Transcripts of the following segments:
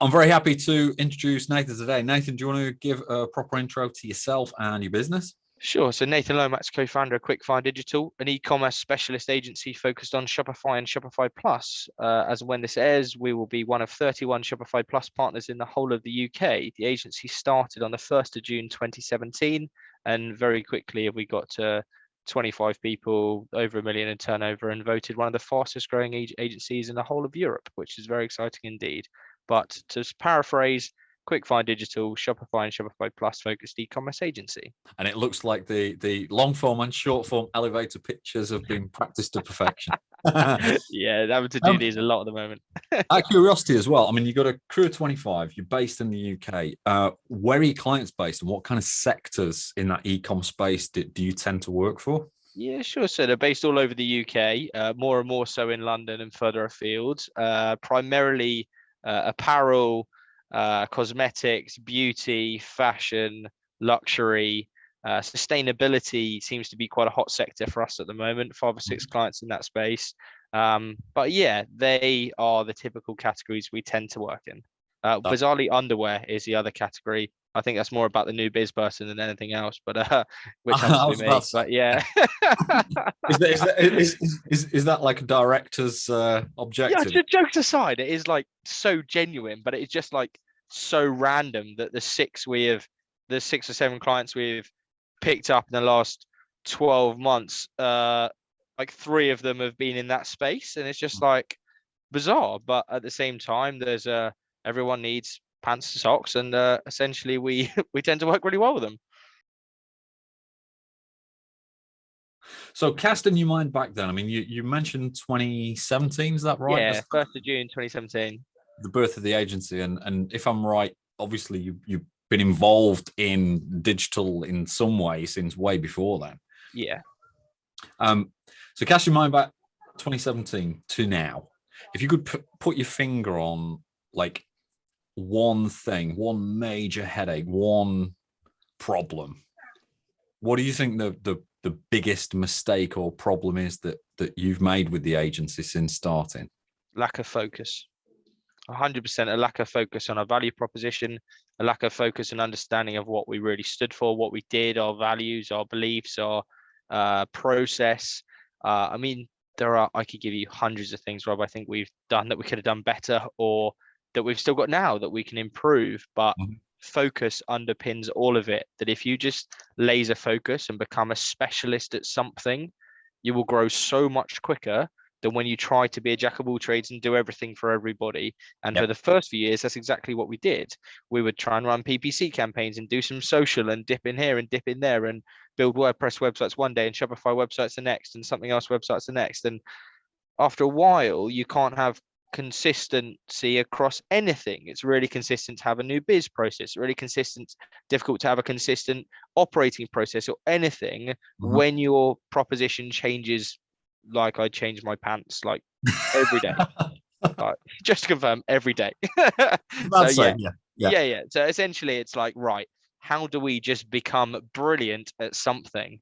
I'm very happy to introduce Nathan today. Nathan, do you want to give a proper intro to yourself and your business? Sure. So Nathan Lomax, co-founder of Quickfire Digital, an e-commerce specialist agency focused on Shopify and Shopify Plus. As when this airs, we will be one of 31 Shopify Plus partners in the whole of the UK. The agency started on the 1st of June 2017, and very quickly we got to 25 people, over 1 million in turnover, and voted one of the fastest growing agencies in the whole of Europe, which is very exciting indeed. But to paraphrase, Quickfire Digital, Shopify and Shopify Plus focused e-commerce agency. And it looks like the long form and short form elevator pictures have been practiced to perfection. Yeah, having to do these a lot at the moment. Out of curiosity as well, I mean, you've got a crew of 25, you're based in the UK. Where are your clients based and what kind of sectors in that e-com space do you tend to work for? Yeah, sure. So they're based all over the UK, more and more so in London and further afield, primarily apparel, cosmetics, beauty, fashion, luxury. Sustainability seems to be quite a hot sector for us at the moment, 5 or 6 clients in that space. But yeah, they are the typical categories we tend to work in. Bizarrely, underwear is the other category. I think that's more about the new biz person than anything else, but which happens to be me. But yeah. is that like a director's objective? Yeah, jokes aside, it is like so genuine, but it's just like so random that the 6 or 7 clients we've picked up in the last 12 months, like 3 of them have been in that space, and it's just like bizarre. But at the same time, there's everyone needs pants and socks, and essentially we tend to work really well with them. So casting your mind back then, I mean, you mentioned 2017, is that right? Yeah, 1st of June 2017. The birth of the agency, and if I'm right, obviously you've been involved in digital in some way since way before then. Yeah. So cast your mind back 2017 to now. If you could put your finger on like one thing, one major headache, one problem, what do you think the biggest mistake or problem is that you've made with the agency since starting? Lack of focus. 100% a lack of focus on our value proposition, a lack of focus and understanding of what we really stood for, what we did, our values, our beliefs, our process. I mean, I could give you hundreds of things, Rob, I think we've done that we could have done better, or that we've still got now that we can improve. But focus underpins all of it. That if you just laser focus and become a specialist at something, you will grow so much quicker than when you try to be a jack of all trades and do everything for everybody. And for the first few years, that's exactly what we did. We would try and run PPC campaigns and do some social and dip in here and dip in there and build WordPress websites one day and Shopify websites the next and something else websites the next. And after a while, you can't have consistency across anything. It's really consistent to have a new biz process, really difficult to have a consistent operating process or anything when your proposition changes. Like I change my pants like every day. Just to confirm, every day. So yeah. So essentially it's like, right, how do we just become brilliant at something,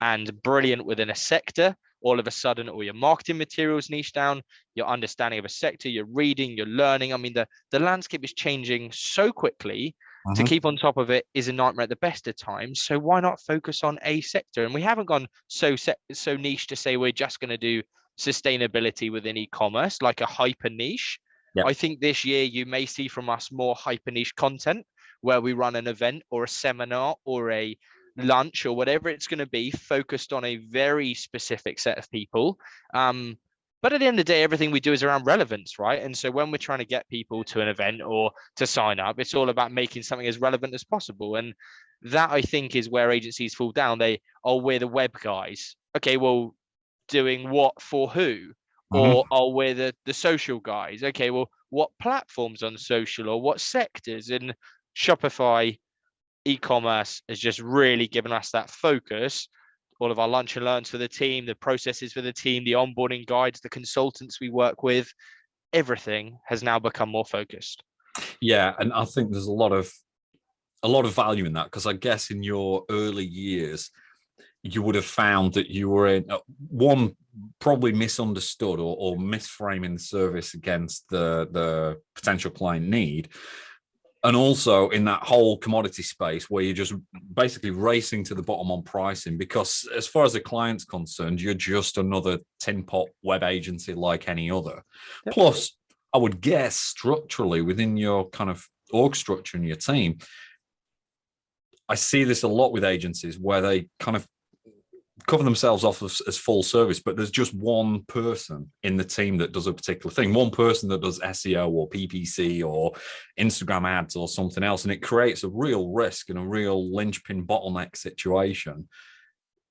and brilliant within a sector? All of a sudden, all your marketing materials niche down, your understanding of a sector, you're reading, you're learning. I mean, the landscape is changing so quickly. To keep on top of it is a nightmare at the best of times. So why not focus on a sector? And we haven't gone so niche to say we're just going to do sustainability within e-commerce, like a hyper niche. I think this year you may see from us more hyper niche content, where we run an event or a seminar or a lunch or whatever it's going to be, focused on a very specific set of people. But at the end of the day, everything we do is around relevance, right? And so when we're trying to get people to an event or to sign up, it's all about making something as relevant as possible. And that, I think, is where agencies fall down. We're the web guys. Okay, well, doing what for who? Or we're the social guys. Okay, well, what platforms on social or what sectors? And Shopify e-commerce has just really given us that focus. All of our lunch and learns for the team, the processes for the team, the onboarding guides, the consultants we work with, everything has now become more focused. Yeah, and I think there's a lot of value in that, because I guess in your early years, you would have found that you were in one, probably misunderstood or misframing the service against the potential client need. And also in that whole commodity space where you're just basically racing to the bottom on pricing, because as far as the client's concerned, you're just another tin pot web agency like any other. Yep. Plus, I would guess structurally within your kind of org structure and your team, I see this a lot with agencies where they kind of cover themselves off as full service, but there's just one person in the team that does a particular thing, one person that does SEO or PPC or Instagram ads or something else. And it creates a real risk and a real linchpin bottleneck situation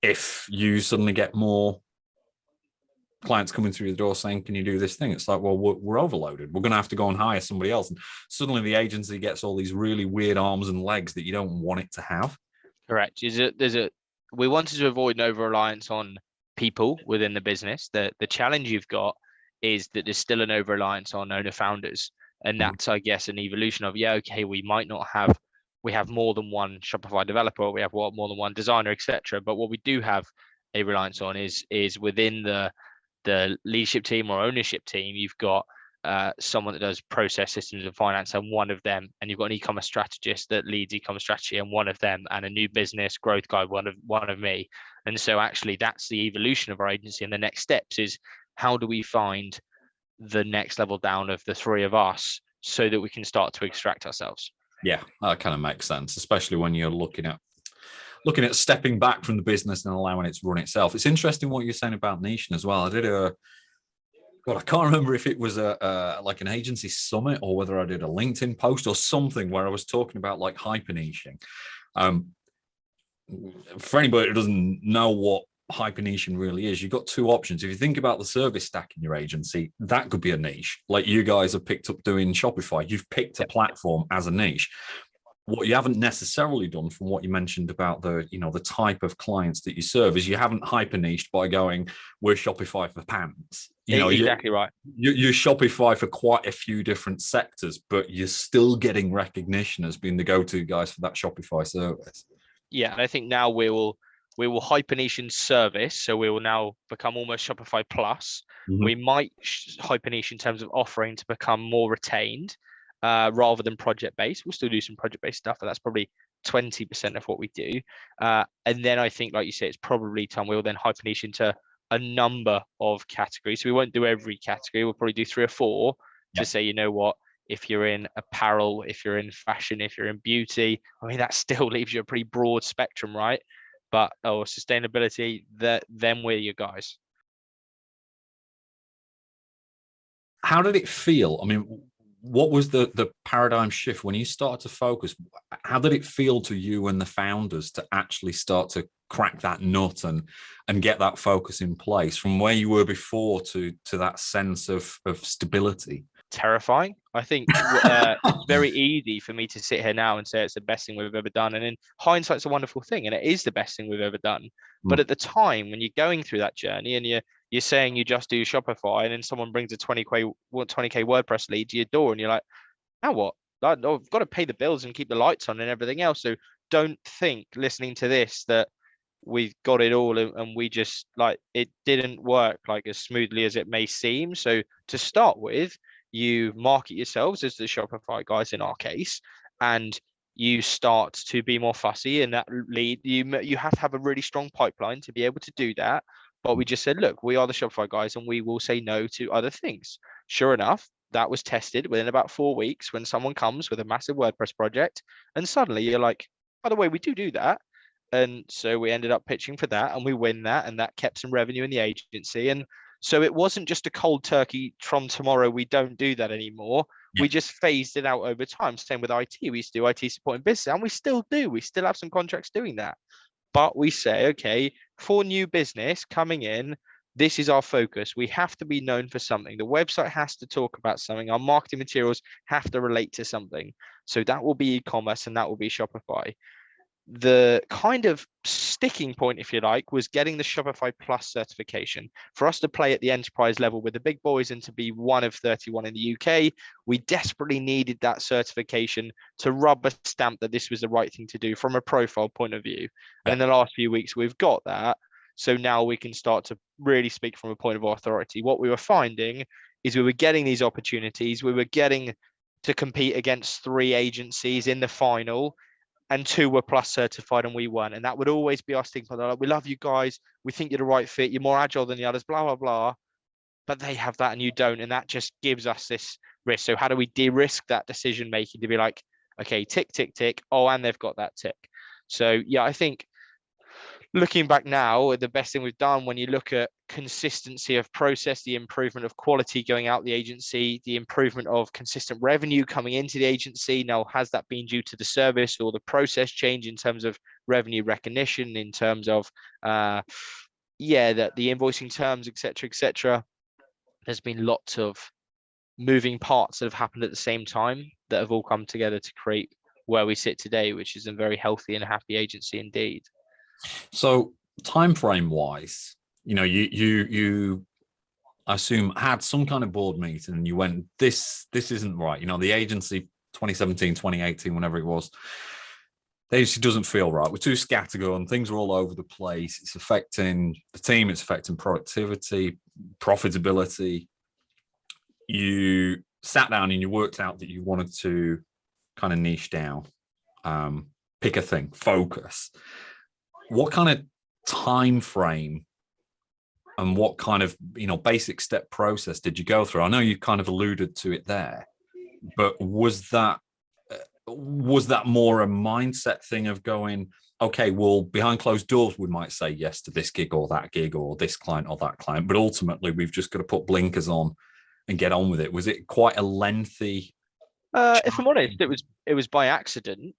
if you suddenly get more clients coming through the door saying, can you do this thing? It's like, well, we're overloaded. We're going to have to go and hire somebody else. And suddenly the agency gets all these really weird arms and legs that you don't want it to have. Correct. We wanted to avoid an over-reliance on people within the business. The challenge you've got is that there's still an over-reliance on owner-founders. And that's, I guess, an evolution of, okay, we have more than one Shopify developer, we have more than one designer, etc. But what we do have a reliance on is within the leadership team or ownership team, you've got someone that does process systems and finance, and one of them, and you've got an e-commerce strategist that leads e-commerce strategy, and one of them, and a new business growth guy, one of me. And so actually that's the evolution of our agency. And the next steps is, how do we find the next level down of the three of us so that we can start to extract ourselves? Yeah, that kind of makes sense, especially when you're looking at stepping back from the business and allowing it to run itself. It's interesting what you're saying about niching as well. I did I can't remember if it was like an agency summit or whether I did a LinkedIn post or something where I was talking about like hyper niching. For anybody who doesn't know what hyper niching really is, you've got two options. If you think about the service stack in your agency, that could be a niche. Like you guys have picked up doing Shopify. You've picked a platform as a niche. What you haven't necessarily done, from what you mentioned about the type of clients that you serve, is you haven't hyper niched by going, we're Shopify for pants. Exactly right. You're Shopify for quite a few different sectors, but you're still getting recognition as being the go-to guys for that Shopify service. Yeah, and I think now we will hyper niche in service, so we will now become almost Shopify Plus. Mm-hmm. We might hyper niche in terms of offering to become more retained. Rather than project-based. We'll still do some project-based stuff, but that's probably 20% of what we do. And then I think, like you say, it's probably time we'll then hyper niche into a number of categories. So we won't do every category. We'll probably do 3 or 4 to say, you know what, if you're in apparel, if you're in fashion, if you're in beauty, I mean, that still leaves you a pretty broad spectrum, right? But sustainability, then we're your guys. How did it feel? I mean, what was the paradigm shift when you started to focus? How did it feel to you and the founders to actually start to crack that nut and get that focus in place from where you were before to that sense of stability? Terrifying. I think it's very easy for me to sit here now and say it's the best thing we've ever done. And in hindsight, it's a wonderful thing. And it is the best thing we've ever done. But at the time, when you're going through that journey and you're saying you just do Shopify, and then someone brings a 20K WordPress lead to your door, and you're like, now what? I've got to pay the bills and keep the lights on and everything else. So don't think, listening to this, that we've got it all and we just, like, it didn't work like as smoothly as it may seem. So to start with, you market yourselves as the Shopify guys in our case, and you start to be more fussy in that lead. You have to have a really strong pipeline to be able to do that. But we just said, look, we are the Shopify guys and we will say no to other things. Sure enough, that was tested within about 4 weeks when someone comes with a massive WordPress project, and suddenly you're like, by the way, we do that. And so we ended up pitching for that, and we win that, and that kept some revenue in the agency. And so it wasn't just a cold turkey from tomorrow, we don't do that anymore. Yeah. We just phased it out over time. Same with IT. We used to do IT support and business, and we still do. We still have some contracts doing that. But we say, okay, for new business coming in, this is our focus. We have to be known for something. The website has to talk about something. Our marketing materials have to relate to something. So that will be e-commerce and that will be Shopify. the kind of sticking point, if you like, was getting the Shopify Plus certification. For us to play at the enterprise level with the big boys and to be one of 31 in the UK, we desperately needed that certification to rubber stamp that this was the right thing to do from a profile point of view. And in the last few weeks, we've got that. So now we can start to really speak from a point of authority. What we were finding is we were getting these opportunities. We were getting to compete against 3 agencies in the final, and 2 were Plus certified and we weren't. And that would always be our stigma. They're like, we love you guys. We think you're the right fit. You're more agile than the others, blah, blah, blah. But they have that and you don't. And that just gives us this risk. So how do we de-risk that decision making to be like, okay, tick, tick, tick. Oh, and they've got that tick. So yeah, I think looking back now, the best thing we've done when you look at consistency of process, the improvement of quality going out the agency, the improvement of consistent revenue coming into the agency. Now, has that been due to the service or the process change in terms of revenue recognition, in terms of, that the invoicing terms, et cetera, et cetera. There's been lots of moving parts that have happened at the same time that have all come together to create where we sit today, which is a very healthy and happy agency indeed. So time frame wise, you I assume had some kind of board meeting and you went, this isn't right. The agency 2017, 2018, whenever it was, the agency doesn't feel right. We're too scattergun. Things are all over the place. It's affecting the team. It's affecting productivity, profitability. You sat down and you worked out that you wanted to kind of niche down, pick a thing, focus. What kind of time frame and what kind of basic step process did you go through? I know you kind of alluded to it there, but was that more a mindset thing of going, okay, well, behind closed doors we might say yes to this gig or that gig or this client or that client, but ultimately we've just got to put blinkers on and get on with it? Was it quite a lengthy if I'm honest, it was by accident.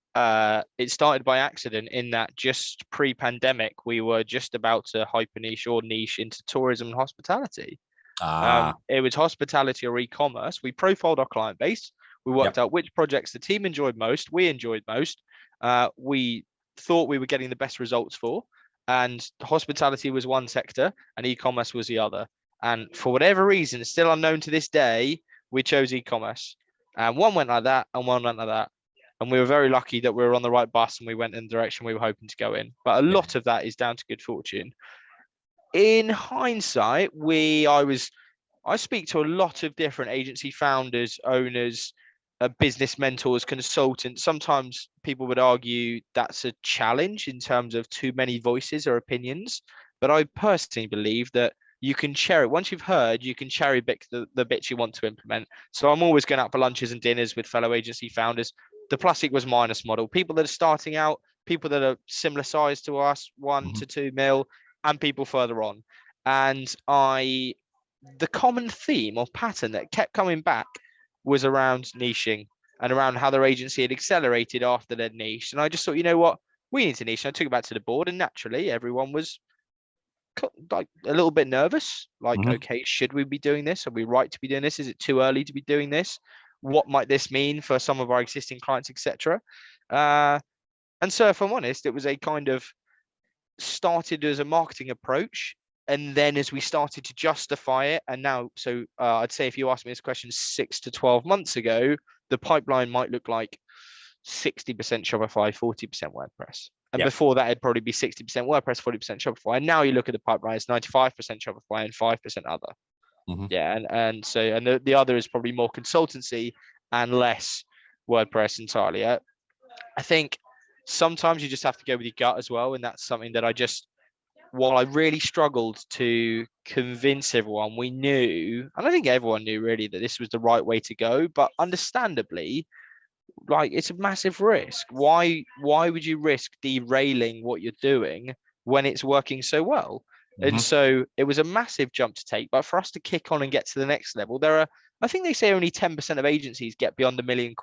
It started by accident in that just pre-pandemic, we were just about to hyper niche or niche into tourism and hospitality. It was hospitality or e-commerce. We profiled our client base. We worked out which projects the team enjoyed most, we enjoyed most. We thought we were getting the best results for, and hospitality was one sector and e-commerce was the other. And for whatever reason, still unknown to this day, we chose e-commerce. And one went like that and one went like that. And we were very lucky that we were on the right bus and we went in the direction we were hoping to go in. But a lot of that is down to good fortune. In hindsight, I speak to a lot of different agency founders, owners, business mentors, consultants. Sometimes people would argue that's a challenge in terms of too many voices or opinions. But I personally believe that you can once you've heard, you can cherry pick the bits you want to implement. So I'm always going out for lunches and dinners with fellow agency founders. The plus equals minus model, people that are starting out, people that are similar size to us, 1 to 2 mil, and people further on. And the common theme or pattern that kept coming back was around niching and around how their agency had accelerated after their niche. And I just thought, you know what, we need to niche. And I took it back to the board, and naturally everyone was like a little bit nervous, like, okay, should we be doing this? Are we right to be doing this? Is it too early to be doing this? What might this mean for some of our existing clients, etc.? And so if I'm honest, it was a kind of started as a marketing approach, and then as we started to justify it, and now, so I'd say if you asked me this question 6 to 12 months ago, the pipeline might look like 60% Shopify, 40% WordPress. And before that, it'd probably be 60% WordPress, 40% Shopify. And now you look at the pipeline, it's 95% Shopify and 5% other. And the other is probably more consultancy and less WordPress entirely. I think sometimes you just have to go with your gut as well. And that's something that while I really struggled to convince everyone, we knew, and I think everyone knew really, that this was the right way to go. But understandably, like, it's a massive risk. Why would you risk derailing what you're doing when it's working so well? And so it was a massive jump to take. But for us to kick on and get to the next level, I think they say only 10% of agencies get beyond £1 million.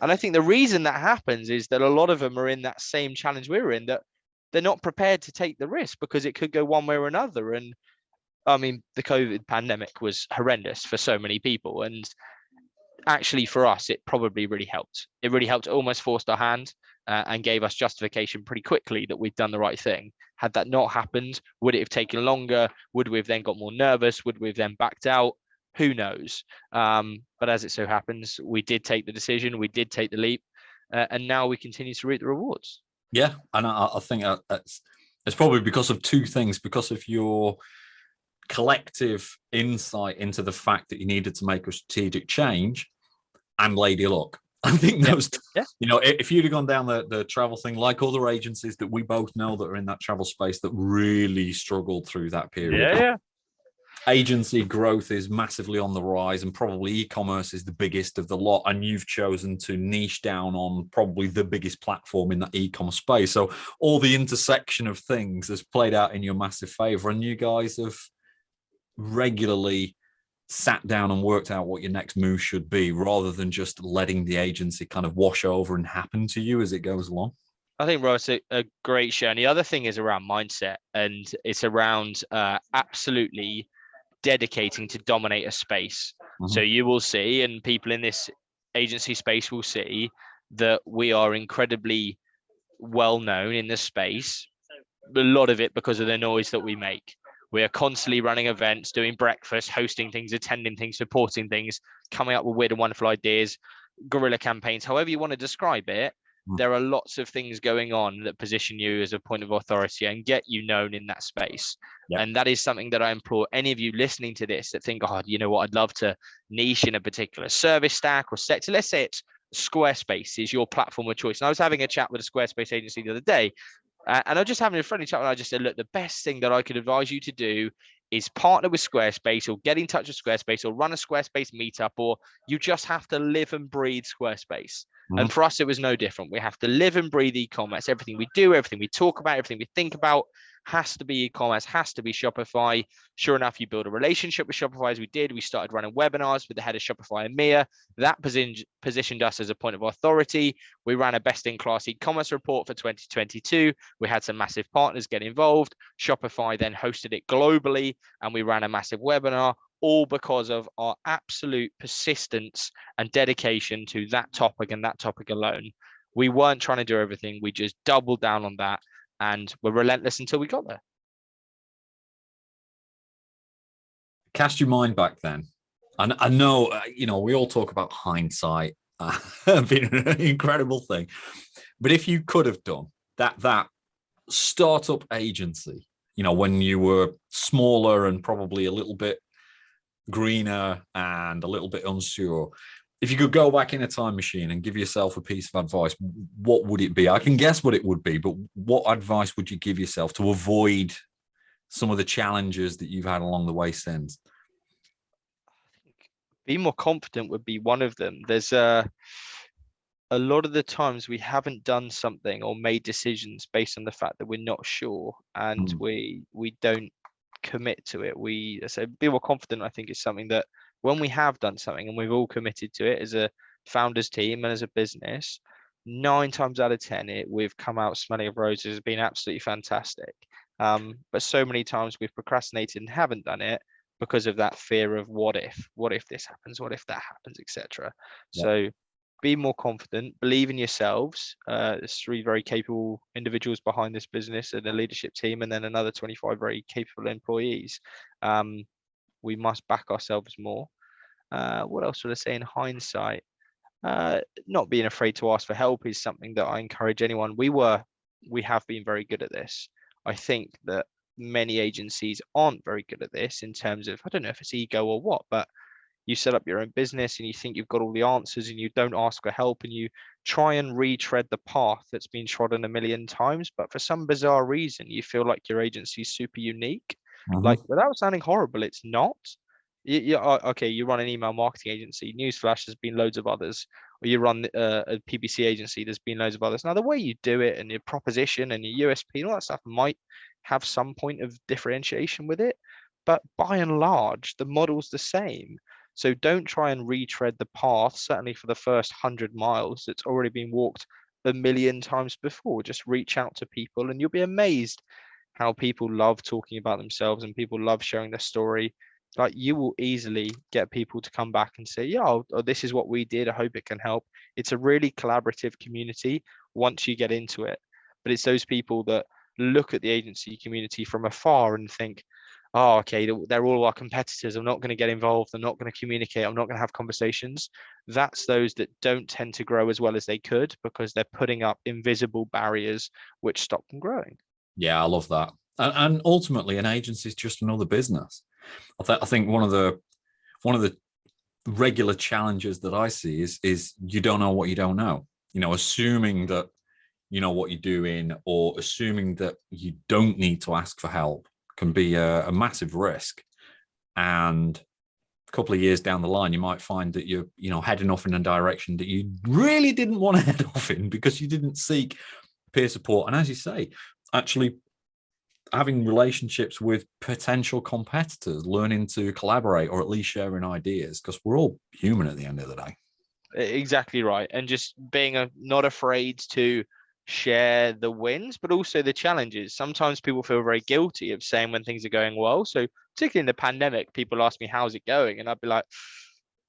And I think the reason that happens is that a lot of them are in that same challenge we were in, that they're not prepared to take the risk because it could go one way or another. And I mean, the COVID pandemic was horrendous for so many people. And actually for us, it probably really helped. It really helped, almost forced our hand, and gave us justification pretty quickly that we'd done the right thing. Had that not happened, would it have taken longer? Would we have then got more nervous? Would we have then backed out? Who knows? But as it so happens, we did take the decision, we did take the leap, and now we continue to reap the rewards. Yeah, and I think it's probably because of two things: because of your collective insight into the fact that you needed to make a strategic change, and lady luck. I think those, yeah. You know, if you'd have gone down the travel thing, like other agencies that we both know that are in that travel space that really struggled through that period. Yeah. Agency growth is massively on the rise, and probably e-commerce is the biggest of the lot. And you've chosen to niche down on probably the biggest platform in that e-commerce space. So all the intersection of things has played out in your massive favor, and you guys have regularly sat down and worked out what your next move should be, rather than just letting the agency kind of wash over and happen to you as it goes along. I think, Ross, a great show. And the other thing is around mindset, and it's around absolutely dedicating to dominate a space. So you will see, and people in this agency space will see, that we are incredibly well known in this space. A lot of it because of the noise that we make. We are constantly running events, doing breakfast, hosting things, attending things, supporting things, coming up with weird and wonderful ideas, guerrilla campaigns, however you want to describe it. There are lots of things going on that position you as a point of authority and get you known in that space. Yep. And that is something that I implore any of you listening to this that think, oh, you know what, I'd love to niche in a particular service stack or sector. Let's say it's Squarespace is your platform of choice. And I was having a chat with a Squarespace agency the other day, and I was just having a friendly chat, and I just said, look, the best thing that I could advise you to do is partner with Squarespace, or get in touch with Squarespace, or run a Squarespace meetup, or you just have to live and breathe Squarespace. And for us, it was no different. We have to live and breathe e-commerce. Everything we do, everything we talk about, everything we think about has to be e-commerce, has to be Shopify. Sure enough, you build a relationship with Shopify, as we did. We started running webinars with the head of Shopify, EMEA. That positioned us as a point of authority. We ran a best-in-class e-commerce report for 2022. We had some massive partners get involved. Shopify then hosted it globally, and we ran a massive webinar, all because of our absolute persistence and dedication to that topic and that topic alone. We weren't trying to do everything. We just doubled down on that, and we're relentless until we got there. Cast your mind back then. And I know, you know, we all talk about hindsight being an incredible thing. But if you could have done that startup agency, you know, when you were smaller and probably a little bit greener and a little bit unsure, if you could go back in a time machine and give yourself a piece of advice, what would it be? I can guess what it would be, but what advice would you give yourself to avoid some of the challenges that you've had along the way since? I think be more confident would be one of them. There's a lot of the times we haven't done something or made decisions based on the fact that we're not sure, and we don't commit to it. So be more confident, I think, is something that when we have done something and we've all committed to it as a founders team and as a business, 9 times out of 10 we've come out smelling of roses. Has been absolutely fantastic. But so many times we've procrastinated and haven't done it because of that fear of what if this happens, what if that happens, etc. Yeah. So be more confident, believe in yourselves. There's 3 very capable individuals behind this business and a leadership team, and then another 25 very capable employees. We must back ourselves more. What else would I say in hindsight? Not being afraid to ask for help is something that I encourage anyone. We have been very good at this. I think that many agencies aren't very good at this in terms of, I don't know if it's ego or what, but you set up your own business and you think you've got all the answers and you don't ask for help, and you try and retread the path that's been trodden a million times. But for some bizarre reason, you feel like your agency is super unique. Like, without sounding horrible, it's not. Okay, you run an email marketing agency. Newsflash, there's been loads of others. Or you run a PPC agency, there's been loads of others. Now, the way you do it and your proposition and your USP and all that stuff might have some point of differentiation with it, but by and large, the model's the same. So don't try and retread the path, certainly for the first 100 miles that's already been walked a million times before. Just reach out to people, and you'll be amazed how people love talking about themselves and people love sharing their story. Like, you will easily get people to come back and say, yeah, this is what we did. I hope it can help. It's a really collaborative community once you get into it. But it's those people that look at the agency community from afar and think, oh, okay, they're all our competitors. I'm not going to get involved. I'm not going to communicate. I'm not going to have conversations. That's those that don't tend to grow as well as they could, because they're putting up invisible barriers which stop them growing. Yeah, I love that. And ultimately, an agency is just another business. I think one of the regular challenges that I see is you don't know what you don't know. You know, assuming that you know what you're doing, or assuming that you don't need to ask for help, can be a massive risk. And a couple of years down the line, you might find that you're, heading off in a direction that you really didn't want to head off in, because you didn't seek peer support. And as you say, actually having relationships with potential competitors, learning to collaborate, or at least sharing ideas, because we're all human at the end of the day. Exactly right. And just being not afraid to share the wins, but also the challenges. Sometimes people feel very guilty of saying when things are going well. So particularly in the pandemic, people ask me, how's it going? And I'd be like,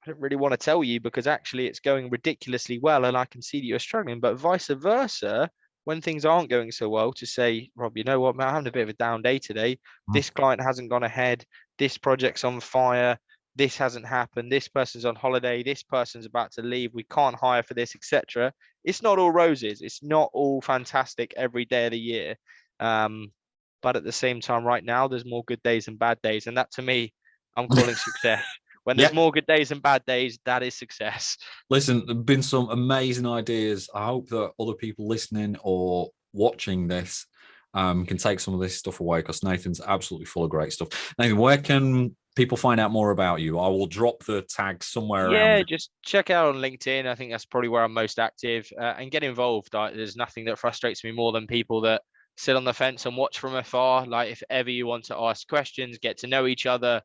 I don't really want to tell you, because actually it's going ridiculously well and I can see that you're struggling. But vice versa, when things aren't going so well, to say, Rob, you know what, man, I'm having a bit of a down day today. This client hasn't gone ahead. This project's on fire. This hasn't happened. This person's on holiday. This person's about to leave. We can't hire for this, etc. It's not all roses. It's not all fantastic every day of the year. But at the same time, right now, there's more good days than bad days. And that, to me, I'm calling success. When there's more good days than bad days, that is success. Listen, there have been some amazing ideas. I hope that other people listening or watching this can take some of this stuff away, because Nathan's absolutely full of great stuff. Nathan, where can people find out more about you? I will drop the tag somewhere around. Yeah, just check out on LinkedIn. I think that's probably where I'm most active, and get involved. There's nothing that frustrates me more than people that sit on the fence and watch from afar. Like, if ever you want to ask questions, get to know each other,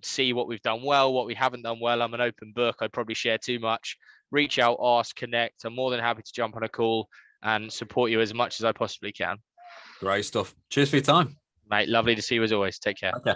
see what we've done well, what we haven't done well. I'm an open book. I'd probably share too much. Reach out, ask, connect. I'm more than happy to jump on a call and support you as much as I possibly can. Great stuff. Cheers for your time, Mate, lovely to see you as always. Take care. Okay.